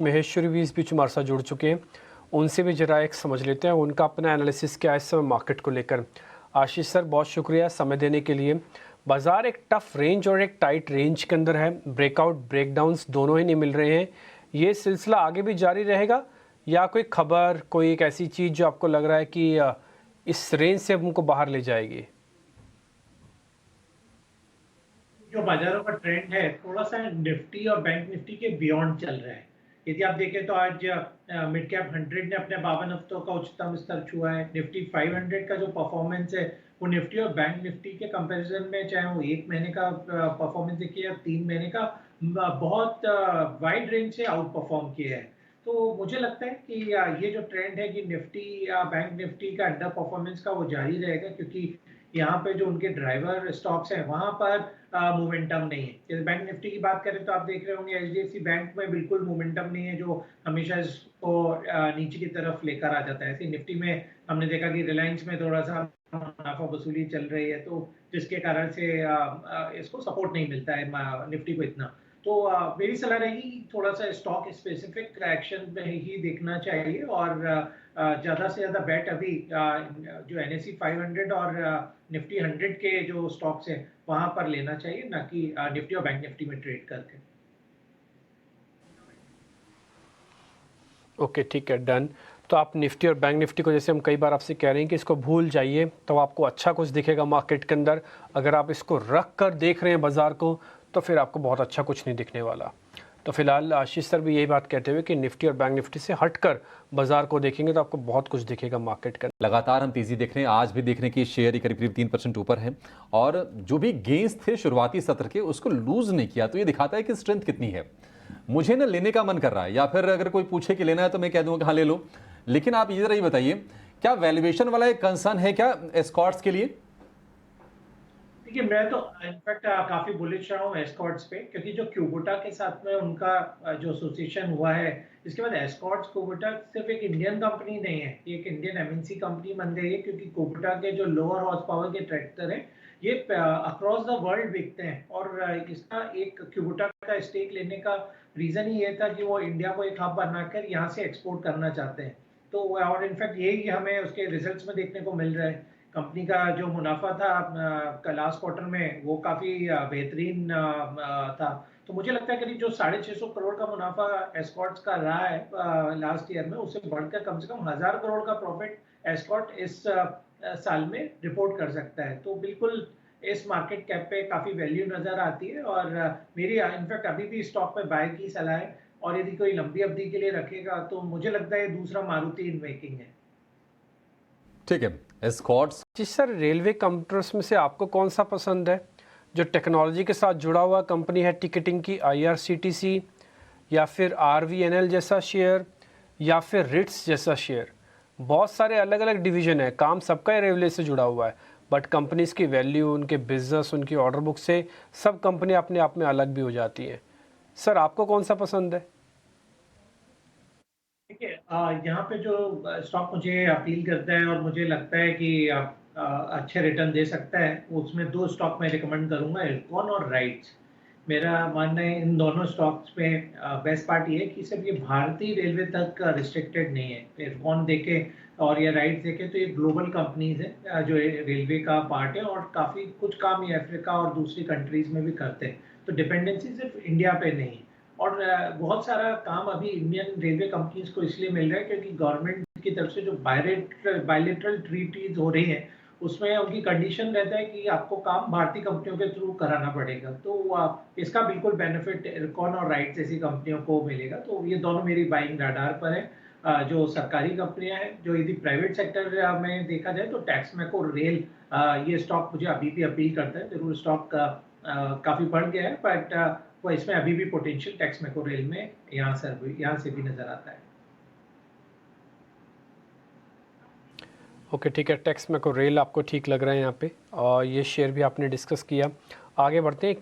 महेश्वरी भी इस बीच हमारे साथ जुड़ चुके हैं। उनसे भी जरा एक समझ लेते हैं उनका अपना एनालिसिस क्या है इस समय मार्केट को लेकर। आशीष सर, बहुत शुक्रिया समय देने के लिए। बाजार एक टफ रेंज और एक टाइट रेंज के अंदर है, ब्रेकआउट ब्रेकडाउन्स दोनों ही नहीं मिल रहे हैं। ये सिलसिला आगे भी जारी रहेगा या कोई खबर, कोई एक ऐसी चीज़ जो आपको लग रहा है कि इस रेंज से हमको बाहर ले जाएगी? जो बाजारों का ट्रेंड है थोड़ा सा निफ्टी और बैंक निफ्टी के बियॉन्ड चल रहा है। यदि आप देखें तो आज मिड कैप 100 ने अपने 52 हफ्तों का उच्चतम स्तर छुआ है। निफ्टी 500 का जो परफॉर्मेंस है वो निफ्टी और बैंक निफ्टी के कंपैरिजन में, चाहे वो 1 महीने का परफॉर्मेंस देखिए या 3 महीने का, बहुत वाइड रेंज से आउट परफॉर्म किया है। तो मुझे लगता है कि ये जो ट्रेंड है कि निफ्टी या बैंक निफ्टी का अंडर परफॉर्मेंस का वो जारी रहेगा, क्योंकि यहाँ पे जो उनके ड्राइवर स्टॉक्स हैं वहां पर मोमेंटम नहीं है। जैसे बैंक निफ्टी की बात करें तो आप देख रहे होंगे एचडीएफसी बैंक में बिल्कुल मोमेंटम नहीं है, जो हमेशा इसको नीचे की तरफ लेकर आ जाता है। ऐसे निफ्टी में हमने देखा कि रिलायंस में थोड़ा सा मुनाफा वसूली चल रही है, तो जिसके कारण से इसको सपोर्ट नहीं मिलता है निफ्टी को इतना। तो मेरी सलाह रहेगी थोड़ा सा स्टॉक स्पेसिफिक एक्शन में ही देखना चाहिए, और ज़्यादा से ज़्यादा बेट अभी जो एनएसई 500 और निफ्टी 100 के जो स्टॉक्स हैं वहां पर लेना चाहिए, ना कि निफ्टी और बैंक निफ्टी में ट्रेड करके। ओके, ठीक है, डन। तो आप निफ्टी और बैंक निफ्टी को, जैसे हम कई बार आपसे कह रहे हैं कि इसको भूल जाइए, तो आपको अच्छा कुछ दिखेगा मार्केट के अंदर। अगर आप इसको रख कर देख रहे हैं बाज़ार को, तो फिर आपको बहुत अच्छा कुछ नहीं दिखने वाला। तो फिलहाल आशीष सर भी यही बात कहते हुए कि निफ्टी और बैंक निफ्टी से हटकर बाजार को देखेंगे तो आपको बहुत कुछ दिखेगा मार्केट का। लगातार हम तेजी देख रहे हैं, आज भी देख रहे हैं कि शेयर ही करीब करीब 3% ऊपर है और जो भी गेंस थे शुरुआती सत्र के उसको लूज नहीं किया। तो ये दिखाता है कि स्ट्रेंथ कितनी है। मुझे ना लेने का मन कर रहा है, या फिर अगर कोई पूछे कि लेना है तो मैं कह दूंगा कि हाँ ले लो। लेकिन आप ये जरा ये बताइए, क्या वैल्यूएशन वाला एक कंसर्न है क्या एस्कॉर्ट्स के लिए? देखिए, मैं तो इनफैक्ट काफी बुलिश रहा हूँ एस्कॉर्ट्स पे, क्योंकि जो क्यूबोटा के साथ में उनका जो एसोसिएशन हुआ है, इसके बाद एस्कॉर्ट्स क्यूबोटा सिर्फ एक इंडियन कंपनी नहीं है, ये एक इंडियन एमएनसी कंपनी बन गई है, क्योंकि क्यूबोटा के जो लोअर हॉर्स पावर के ट्रैक्टर हैं ये अक्रॉस द वर्ल्ड बिकते हैं। और इसका एक क्यूबोटा का स्टेक लेने का रीजन ही ये था कि वो इंडिया को एक हब बनाकर यहाँ से एक्सपोर्ट करना चाहते हैं। तो और इनफैक्ट यही हमें उसके रिजल्ट्स में देखने को मिल रहा है। कंपनी का जो मुनाफा था लास्ट क्वार्टर में वो काफी बेहतरीन था। तो मुझे लगता है करीब जो 650 करोड़ का मुनाफा एस्कॉर्ट्स का रहा है लास्ट ईयर में, उससे बढ़कर कम से कम 1000 करोड़ का प्रॉफिट एस्कॉर्ट इस साल में रिपोर्ट कर सकता है। तो बिल्कुल इस मार्केट कैप पे काफी वैल्यू नजर आती है, और मेरी इनफैक्ट अभी भी स्टॉक पे बाय की सलाह है। और यदि कोई लंबी अवधि के लिए रखेगा तो मुझे लगता है दूसरा मारुति इन मेकिंग है। ठीक है, एस्कॉर्ट्स। जी सर, रेलवे कंप्यूटर्स में से आपको कौन सा पसंद है? जो टेक्नोलॉजी के साथ जुड़ा हुआ कंपनी है टिकटिंग की, आईआरसीटीसी, या फिर आरवीएनएल जैसा शेयर, या फिर रिट्स जैसा शेयर? बहुत सारे अलग अलग डिवीजन है, काम सबका ही रेलवे से जुड़ा हुआ है, बट कंपनीज की वैल्यू, उनके बिजनेस, उनकी ऑर्डर बुक से सब कंपनी अपने आप में अलग भी हो जाती है। सर, आपको कौन सा पसंद है? देखिए, यहाँ पे जो स्टॉक मुझे अपील करता है और मुझे लगता है कि अच्छे रिटर्न दे सकता है, उसमें दो स्टॉक मैं रिकमेंड करूंगा, इरकॉन और राइट्स। मेरा मानना है इन दोनों स्टॉक्स में बेस्ट पार्ट ये है कि सिर्फ ये भारतीय रेलवे तक रिस्ट्रिक्टेड नहीं है। इरकॉन देखे और ये राइट्स देखे तो ये ग्लोबल कंपनीज है जो रेलवे का पार्ट है, और काफी कुछ काम ये अफ्रीका और दूसरी कंट्रीज में भी करते हैं। तो डिपेंडेंसी सिर्फ इंडिया पे नहीं है। और बहुत सारा काम अभी इंडियन रेलवे कंपनीज को इसलिए मिल रहा है क्योंकि गवर्नमेंट की तरफ से जो बायलेटरल ट्रीटीज हो रही हैं उसमें उनकी कंडीशन रहता है कि आपको काम भारतीय कंपनियों के थ्रू कराना पड़ेगा। तो इसका बिल्कुल बेनिफिट इरकॉन और राइट्स जैसी कंपनियों को मिलेगा। तो ये दोनों मेरी बाइंग रडार पर है। जो सरकारी कंपनियां हैं, जो यदि प्राइवेट सेक्टर में देखा जाए तो टैक्समेको रेल, ये स्टॉक मुझे अभी भी अपील करता है। जरूर स्टॉक काफी बढ़ गया है, बट वो इसमें अभी भी पोटेंशियल टैक्समेको रेल में यहाँ से भी नजर आता है। ओके, ठीक है, टैक्समेको रेल आपको ठीक लग रहा है यहाँ पे, और ये शेयर भी आपने डिस्कस किया। आगे बढ़ते हैं।